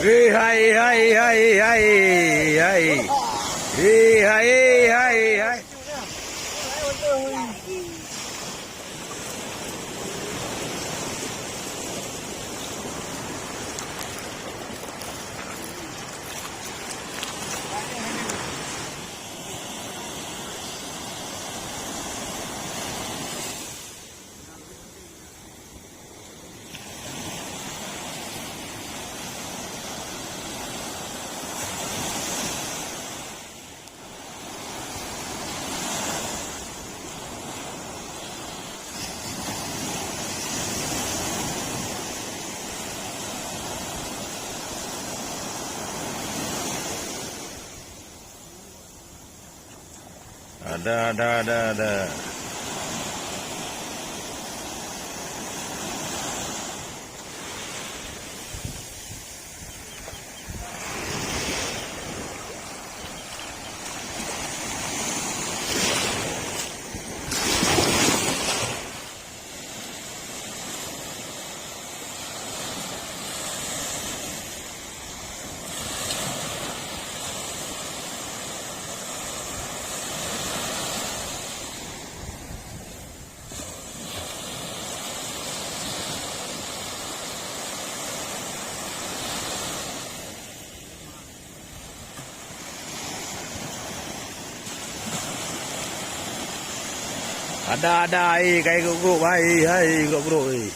Hai hai hai hai hai. Hai hai hai. Ada. Ada kayak group hai group. Hai.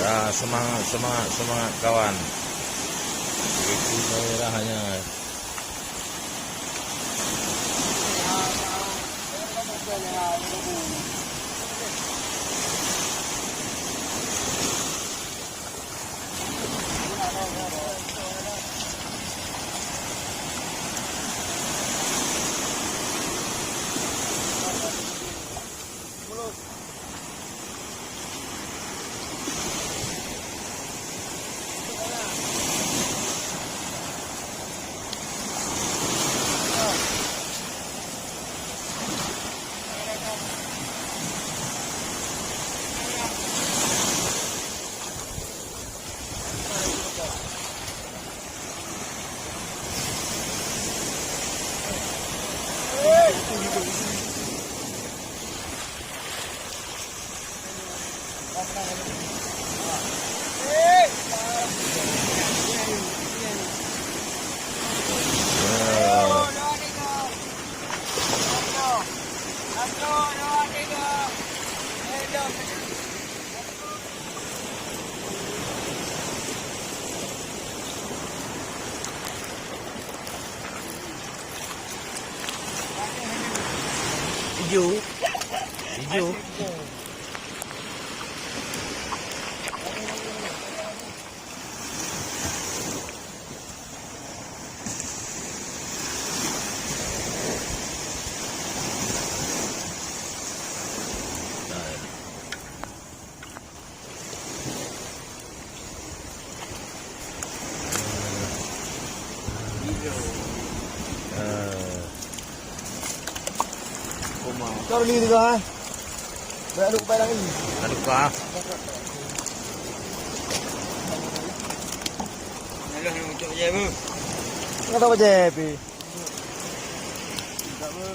Ya, semangat kawan. Itu daerahnya. Hijau. Hijau. Kau beli juga ha? Baik aduk baik lagi. Aduk kah? Alah nak macam je apa? Kau tahu je pi. Tak apa.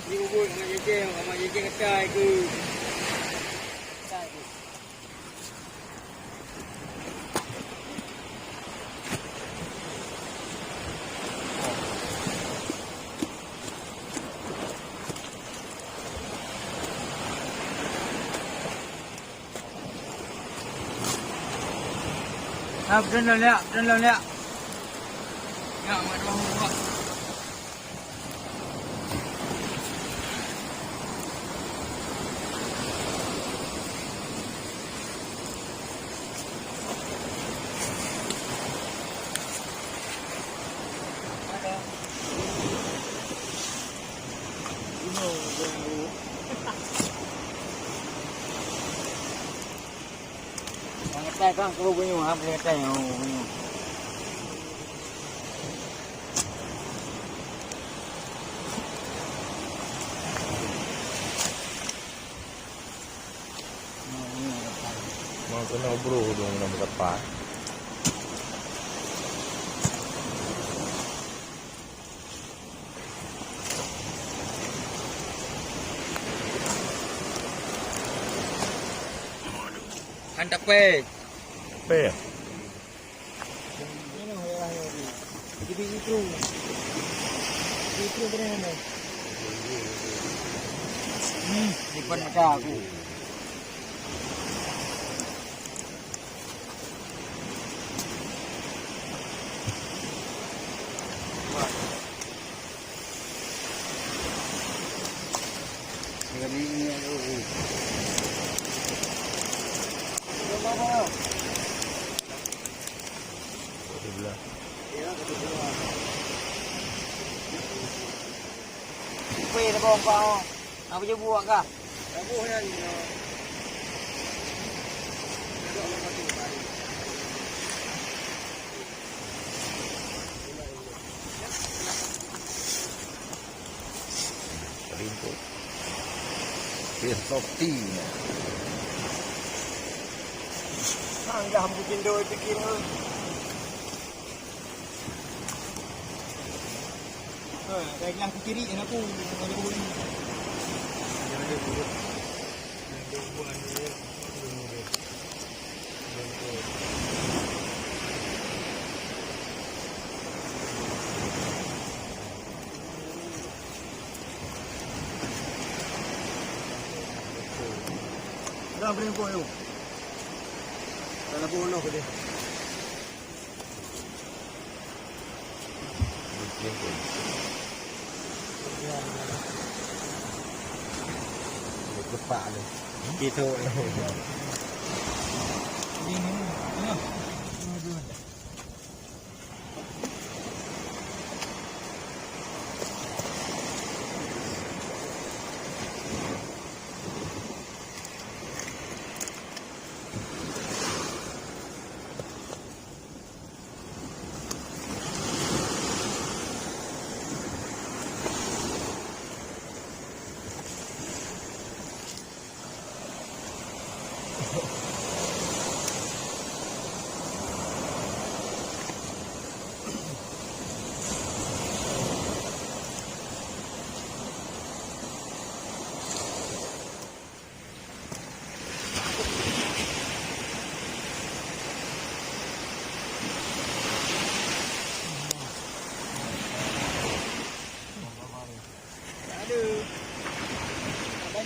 Ni bubur dengan jejeng, sama jejeng ketai ke. Ketai ke. Ah, betul lah, betul lah. Ya, mak dua buat. Ngetai kan kau bunyi apa ngetai oh bunyi. Mau kena bro dong nak berapa? Hantar pe. Apa ya? Ini orang ini. Jadi itu. Itu benar benar. Simpan macam aku. Jadi ini aku. Sebelah. Ya, kebetulan. Kuih dah bawang kau. Apa je buat kah? Buah yang ni. Rimput. Fish roti. Sanggah mungkin doi fikir. Dah hilang ke kiri kan aku. Ada bubur ni. Jangan ada bubur. Ada bubur ni. Dah beri bubur tu. Dalam bubur ke dia. Lepak ni. Gitu.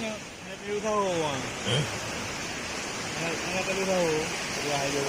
nyo. Anak perlu tahu. Anak perlu tahu. Bahaya.